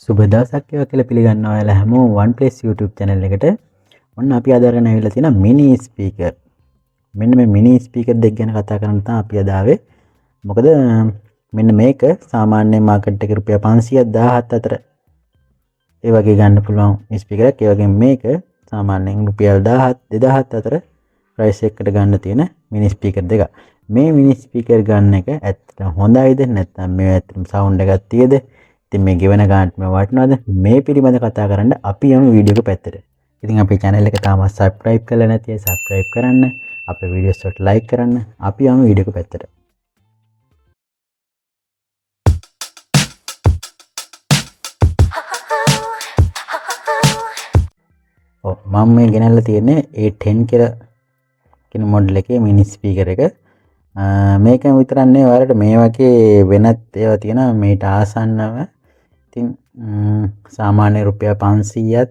සුබ දවසක් කියලා පිළිගන්නවා ඔයාලා හැමෝම OnePlus YouTube channel එකට. ඔන්න අපි අද අරගෙන ආවිල්ලා තියෙන මිනි ස්පීකර්. මෙන්න මේ මිනි ස්පීකර් දෙක ගැන කතා කරන්න තමයි අපි අද ආවේ. මොකද මෙන්න මේක සාමාන්‍ය මාකට් එකේ රුපියල් 500ක් 1000ක් අතර ඒ වගේ ගන්න පුළුවන් ස්පීකරයක්. ඒ වගේම මේක සාමාන්‍යයෙන් රුපියල් 1000ක් 2000ක් අතර ප්‍රයිස් එකකට ගන්න තියෙන මිනි ස්පීකර් දෙක. මේ මිනි ස්පීකර් ගන්න එක ඇත්තටම හොඳයිද නැත්නම් මේ ඇත්තටම සවුන්ඩ් එකක් තියද? ඉතින් මේ ගෙවන ගානට මේ වටිනවද? මේ පිළිබඳ කතා කරන්න අපි යමු වීඩියෝ එක පැත්තට. ඉතින් අපේ channel එක තාම subscribe කරලා නැති අය subscribe කරන්න, අපේ වීඩියෝස් වලට like කරන්න. අපි යමු වීඩියෝ එක පැත්තට. ඔව් මම මේ ගෙනල්ලා තියෙන්නේ A10 කියලා කියන මොඩල් එකේ මිනි ස්පීකර් එක. මේකම විතරක් නෙවෙයි ඔයාලට මේ වගේ වෙනත් ඒවා තියෙනවා මේට ආසන්නව. ඉතින් සාමාන්‍ය රුපියල් 500ක්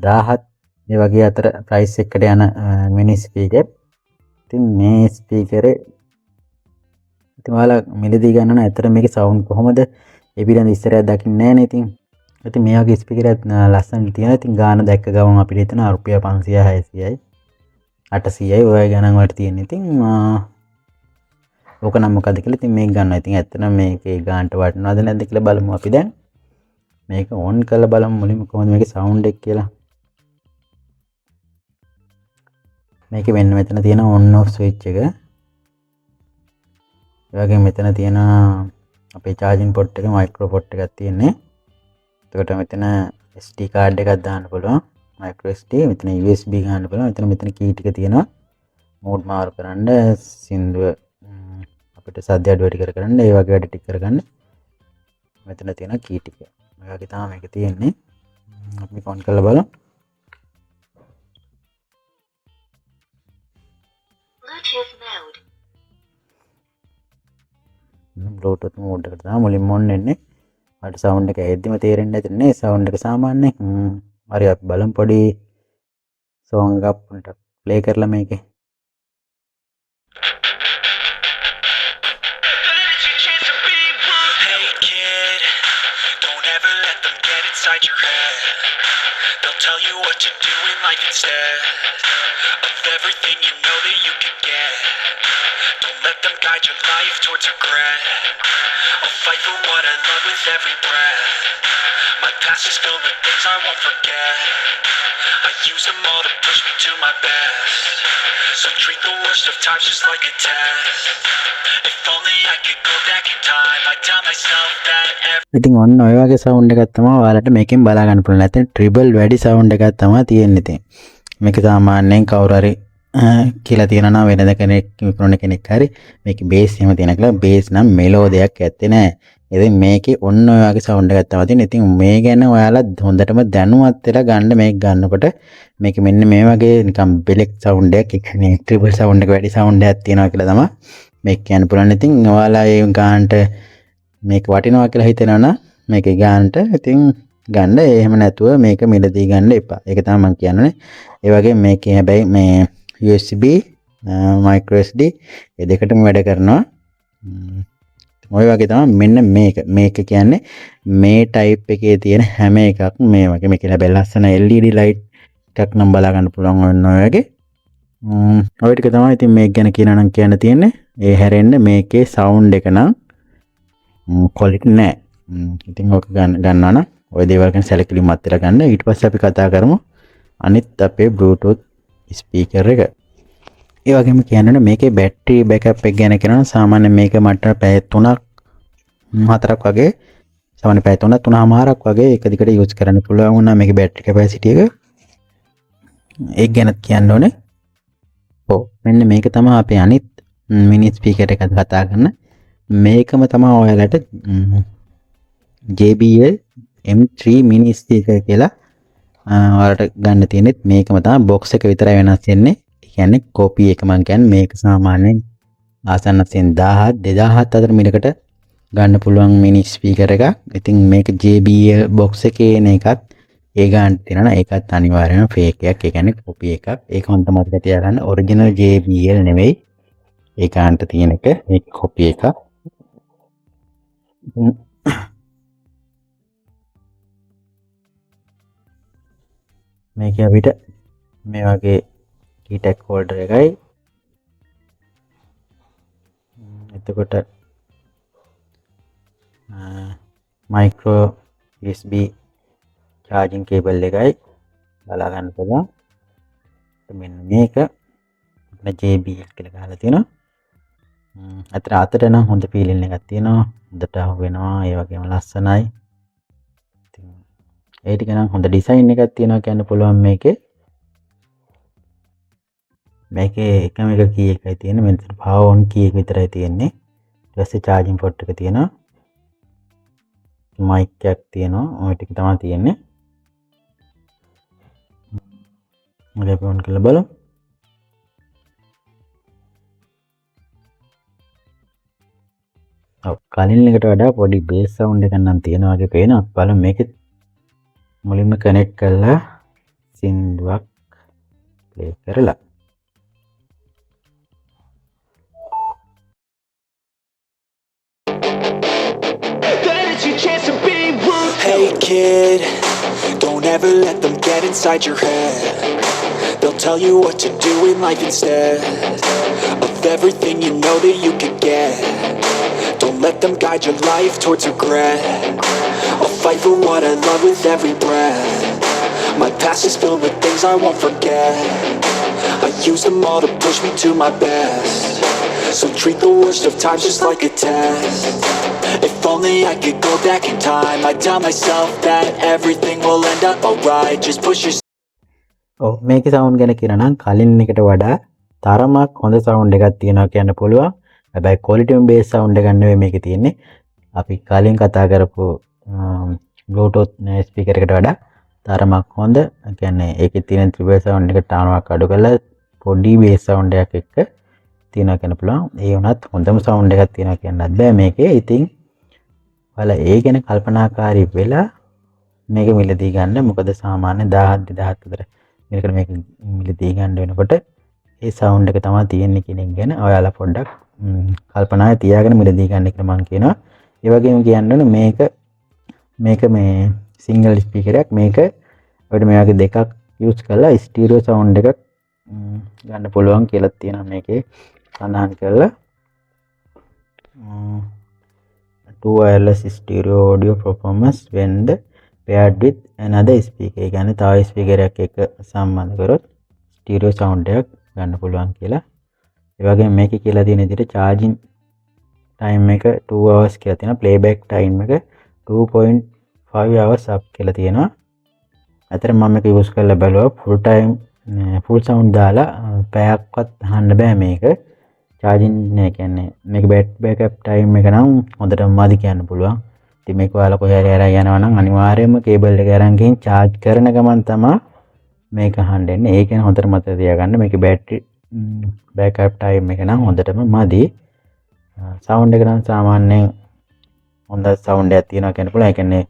1000ක් ඒ වගේ අතර ප්‍රයිස් එකකට යන මිනි ස්පීකර්. ඉතින් මේ ස්පීකරේ ඉතින් ඔයාලා මිලදී ගන්න ඇත්තට මේකේ සවුන්ඩ් කොහොමද? ඒ පිළිබඳ ඉස්සරහ දකින්නේ නැහැ නේ. ඉතින් මේ වගේ ස්පීකරයක් ලස්සන තියෙනවා. ඉතින් ගාන දැක්ක ගමන් අපිට හිතෙනවා රුපියල් 500 600යි 800යි ඔය ගණන් වලට තියෙන. ඉතින් ඕක නම් මොකද කියලා ඉතින් මේක ගන්නවා. ඉතින් ඇත්තටම මේකේ ගානට වටිනවද නැද්ද කියලා බලමු අපි දැන්. මේක ඔන් කරලා බලමු මුලින්ම කොහොමද මේකේ සවුන්ඩ් එක කියලා. මේකේ මෙන්න මෙතන තියෙන ඔන් ඔෆ් ස්විච් එක. ඒ වගේම මෙතන තියෙන අපේ charging port එක මයික්‍රෝ port එකක් තියෙන්නේ. එතකොට මෙතන SD card එකක් දාන්න පුළුවන්. micro SD මෙතන USB ගන්න පුළුවන්. මෙතන key ටික තියෙනවා. මෝඩ් මාරු කරන්න, සින්දුව අපිට සද්ද අඩු වැඩි කරගන්න, ඒ වගේ වැඩ ටික කරගන්න. මෙතන තියෙන key ටික. මේ වගේ තමයි මේක තියෙන්නේ. අපි ඔන් කරලා බලමු. Bluetooth mode එකට තමයි මුලින්ම ඔන් වෙන්නේ. අර සවුන්ඩ් එක ඇද්දිම තේරෙන්නේ නැති නේ සවුන්ඩ් එක සාමාන්‍යයෙන්. හරි අපි බලමු පොඩි සෝංග් එකක් ප්ලේ කරලා මේකේ. Tell you what to do in life instead of everything you know that you can get. Don't let them guide your life towards regret. I'll fight for what I love with every breath. My past is filled with things I won't forget. I use them all to push me to my best. So treat the worst of times just like a test. If only I could go back in time, I'd tell myself that ඉතින් ඔන්න ඔය වගේ sound එකක් තමයි ඔයාලට මේකෙන් බලා ගන්න පුළුවන්. නැත්නම් ට්‍රිබල් වැඩි සවුන්ඩ් එකක් තමයි තියෙන්නේ. ඉතින් මේක සාමාන්‍යයෙන් කවුරු හරි කියලා තියෙනවා නම් වෙනද කෙනෙක් විකුණන කෙනෙක් හරි මේකේ බේස් එහෙම තියෙන කියලා බේස් නම් මෙලෝඩියක් ඇත්තේ නැහැ. ඉතින් මේකේ ඔන්න ඔය වගේ සවුන්ඩ් එකක් තමයි තියෙන්නේ. ඉතින් මේ ගැන ඔයාලා හොඳටම දැනුවත් වෙලා ගන්න මේක ගන්නකොට මේක මෙන්න මේ වගේ නිකන් බෙලෙක් සවුන්ඩ් එකක්, ඒ කියන්නේ ට්‍රිබල් සවුන්ඩ් එක වැඩි සවුන්ඩ් එකක් තියෙනවා කියලා තමයි මේක කියන්න පුළුවන්. ඉතින් ඔයාලා ඒ ගානට මේක වටිනවා කියලා හිතනවා නම් මේකේ ගානට ඉතින් ගන්න. එහෙම නැතුව මේක මිලදී ගන්න එපා. ඒක තමයි මම කියන්නේ. ඒ වගේ මේකේ හැබැයි මේ USB micro SD ඒ දෙකටම වැඩ කරනවා. ඔය වගේ තමයි මෙන්න මේක කියන්නේ මේ type එකේ තියෙන හැම එකක්ම මේ වගේ මේකේ හැබැයි ලස්සන LED light එකක් නම් බලා ගන්න පුළුවන් ඔන්න ඔය වගේ. ඔය ටික තමයි ඉතින් මේක ගැන කියනවා නම් කියන්න තියෙන්නේ. ඒ හැරෙන්න මේකේ sound එක නම් quality නෑ. ඉතින් ඔක ගන්නවා නම් ඔය දේවල් ගැන සැලකිලිමත් වෙලා ගන්න. ඊට පස්සේ අපි කතා කරමු අනිත් අපේ Bluetooth ස්පීකර් එක. ඒ වගේම කියන්නනේ මේකේ බැටරි බෑකප් එක ගැන කියනවා සාමාන්‍යයෙන් මේක මට පැය 3ක් 4ක් වගේ සාමාන්‍ය පැය 3ක් 3මාරක් වගේ එක දිගට යූස් කරන්න පුළුවන් වුණා මේකේ බැටරි කැපැසිටි එක. ඒක ගැන කියන්න ඕනේ. ඔව් මෙන්න මේක තමයි අපේ අනිත් මිනි ස්පීකර් එක කතා කරන. මේකම තමයි ඔයාලට JBL M3 මිනි ස්පීකර් කියලා ඔයාලට ගන්න තියෙන්නේ. මේකම තමයි බොක්ස් එක විතරයි වෙනස් වෙන්නේ. ඒ කියන්නේ කෝපි එක මම කියන්නේ මේක සාමාන්‍යයෙන් ආසන්න වශයෙන් 1000 2000 අතර මිලකට ගන්න පුළුවන් මිනි ස්පීකර් එකක්. ඉතින් මේක JBL බොක්ස් එකේ එන එකත් ඒ ගන්න තියෙනවා. ඒකත් අනිවාර්යයෙන්ම ෆේක් එකක්. ඒ කියන්නේ කෝපි එකක්. ඒක හොඳට මතක තියාගන්න. ඔරිජිනල් JBL නෙවෙයි. ඒ ගන්නට තියෙන එක මේක කෝපි එකක්. මේක අපිට මේ වගේ key tag holder එකයි. එතකොට micro USB charging cable එකයි බලා ගන්න පුළුවන්. මෙන්න මේක JBL කියලා ගහලා තියෙනවා. අතට අතට නම් හොඳ ෆීලින් එකක් තියෙනවා. හොඳට අහු වෙනවා. ඒ වගේම ලස්සනයි. ඉතින් ඒ ටික නම් හොඳ ඩිසයින් එකක් තියෙනවා කියන්න පුළුවන් මේකේ. මේකේ එකම එක කී එකයි තියෙන්නේ. මෙතන power on key එක විතරයි තියෙන්නේ. ඊට පස්සේ charging port එක තියෙනවා. mic එකක් තියෙනවා. ওই ටික තමයි තියෙන්නේ. මොකද අපි on කරලා බලමු. කලින් එකට වඩා පොඩි බේස් සවුන්ඩ් එකක් නම් තියෙනවා වගේ පේනවා. බලමු මේක මුලින්ම කනෙක්ට් කරලා සින්දුවක් ප්ලේ කරලා. Hey kid, don't ever let them get inside your head. They'll tell you what to do in life instead of everything you know that you could get. Don't let them guide your life towards regret. I'll fight for what I love with every breath. My past is filled with things I won't forget. I use them all to push me to my best. So treat the worst of times just like a test. If only I could go back in time, I'd tell myself that everything will end up alright. Just push yourself. මේකේ sound ගැන කියනවා නම් කලින් එකට වඩා තරමක් හොඳ sound එකක් තියෙනවා කියන්න පුළුවන්. හැබැයි ක්වොලිටිම බේස් සවුන්ඩ් එකක් නෙවෙයි මේකේ තියෙන්නේ. අපි කලින් කතා කරපු Bluetooth ස්පීකර් එකට වඩා තරමක් හොඳ. ඒ කියන්නේ ඒකේ තියෙන ත්‍රිබල් සවුන්ඩ් එක තාමක් අඩු කරලා පොඩි බේස් සවුන්ඩ් එකක් එක්ක තියෙනවා කියන්න පුළුවන්. ඒ වුණත් හොඳම සවුන්ඩ් එකක් තියෙනවා කියන්නත් බෑ මේකේ. ඉතින් ඔයාලා ඒ ගැන කල්පනාකාරී වෙලා මේක මිලදී ගන්න. මොකද සාමාන්‍ය 1000 2000 විතර මේකට මේක මිලදී ගන්න වෙනකොට ඒ සවුන්ඩ් එක තමයි තියෙන්නේ කියන එක ගැන ඔයාලා පොඩ්ඩක් කල්පනාවේ තියාගෙන මිලදී ගන්න කියලා මම කියනවා. ඒ වගේම කියන්න ඕනේ මේක මේ සිංගල් ස්පීකර් එකක්. මේක අපිට මේ වගේ දෙකක් යූස් කරලා ස්ටීරියෝ සවුන්ඩ් එකක් ගන්න පුළුවන් කියලා තියෙනවා මේකේ සඳහන් කරලා. Two wireless stereo audio performance when paired with another speaker. ඒ කියන්නේ තව ස්පීකර් එකක් එක්ක සම්බන්ධ කරොත් ස්ටීරියෝ සවුන්ඩ් එකක් ගන්න පුළුවන් කියලා. ඒ වගේම මේකේ කියලා තියෙන විදිහට charging time එක 2 hours කියලා තියෙනවා. playback time එක 2.5 hours up කියලා තියෙනවා. අතර මම මේක යූස් කරලා බැලුවා full sound දාලා පැයක්වත් අහන්න බෑ මේක. charging නේ කියන්නේ මේක backup time එක නම් හොඳටම මදි කියන්න පුළුවන්. ඉතින් මේක ඔයාලා කොහේ හරි අරන් යනවා නම් අනිවාර්යයෙන්ම කේබල් එක අරන් ගිහින් charge කරන ගමන් තමයි මේක අහන්න එන්නේ. ඒක නේ හොඳට මතක තියාගන්න. මේකේ battery backup time එක නම් හොඳටම මදි. sound එක නම් සාමාන්‍යයෙන් හොඳ sound එකක් තියෙනවා කියන්න පුළුවන්. ඒ කියන්නේ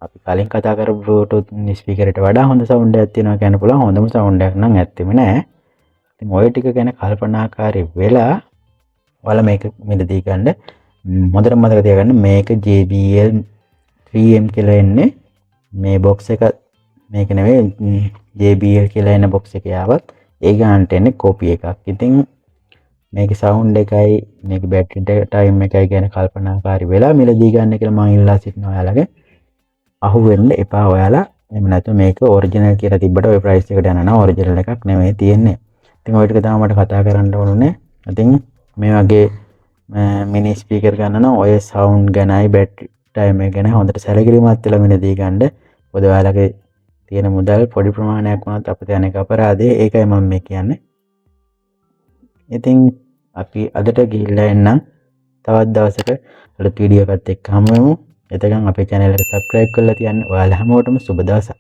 අපි කලින් කතා කරපු Bluetooth speaker එකට වඩා හොඳ sound එකක් තියෙනවා කියන්න පුළුවන්. හොඳම sound එකක් නම් ඇත්තෙම නෑ. ඉතින් ඔය ටික ගැන කල්පනාකාරී වෙලා ඔයාලා මේක මිලදී ගන්න. හොඳට මතක තියාගන්න මේක JBL 3M කියලා එන්නේ. මේ box එක මේක නෙවෙයි JBL කියලා එන box එකේ ආවත් ඒ ගන්නට එන්නේ copy එකක්. ඉතින් මේකේ sound එකයි මේකේ battery time එකයි ගැන කල්පනාකාරී වෙලා මිලදී ගන්න කියලා මම ඉල්ලා සිටිනවා ඔයාලගේ. අහු වෙන්න එපා ඔයාලා. එහෙම නැත්නම් මේක original කියලා තිබ්බට ওই price එකට යනවා. original එකක් නෙවෙයි තියෙන්නේ. ඉතින් ඔය ටික තමයි මට කතා කරන්න ඕනේ. ඉතින් මේ වගේ මිනි ස්පීකර් ගන්න නම් ඔය සවුන්ඩ් ගැනයි බැටරි ටයිම් එක ගැන හොඳට සැලකිලිමත් වෙලා මිලදී ගන්න. පොද ඔයාලගේ තියෙන මුදල් පොඩි ප්‍රමාණයක් වුණත් අපිට යන එක අපරාධේ. ඒකයි මම මේ කියන්නේ. ඉතින් අපි අදට ගිහිල්ලා එන්නම්. තවත් දවසක අලුත් වීඩියෝ එකත් එක්ක හමු වෙමු. එතකන් අපේ channel එක subscribe කරලා තියන්න. ඔයාලා හැමෝටම සුබ දවසක්.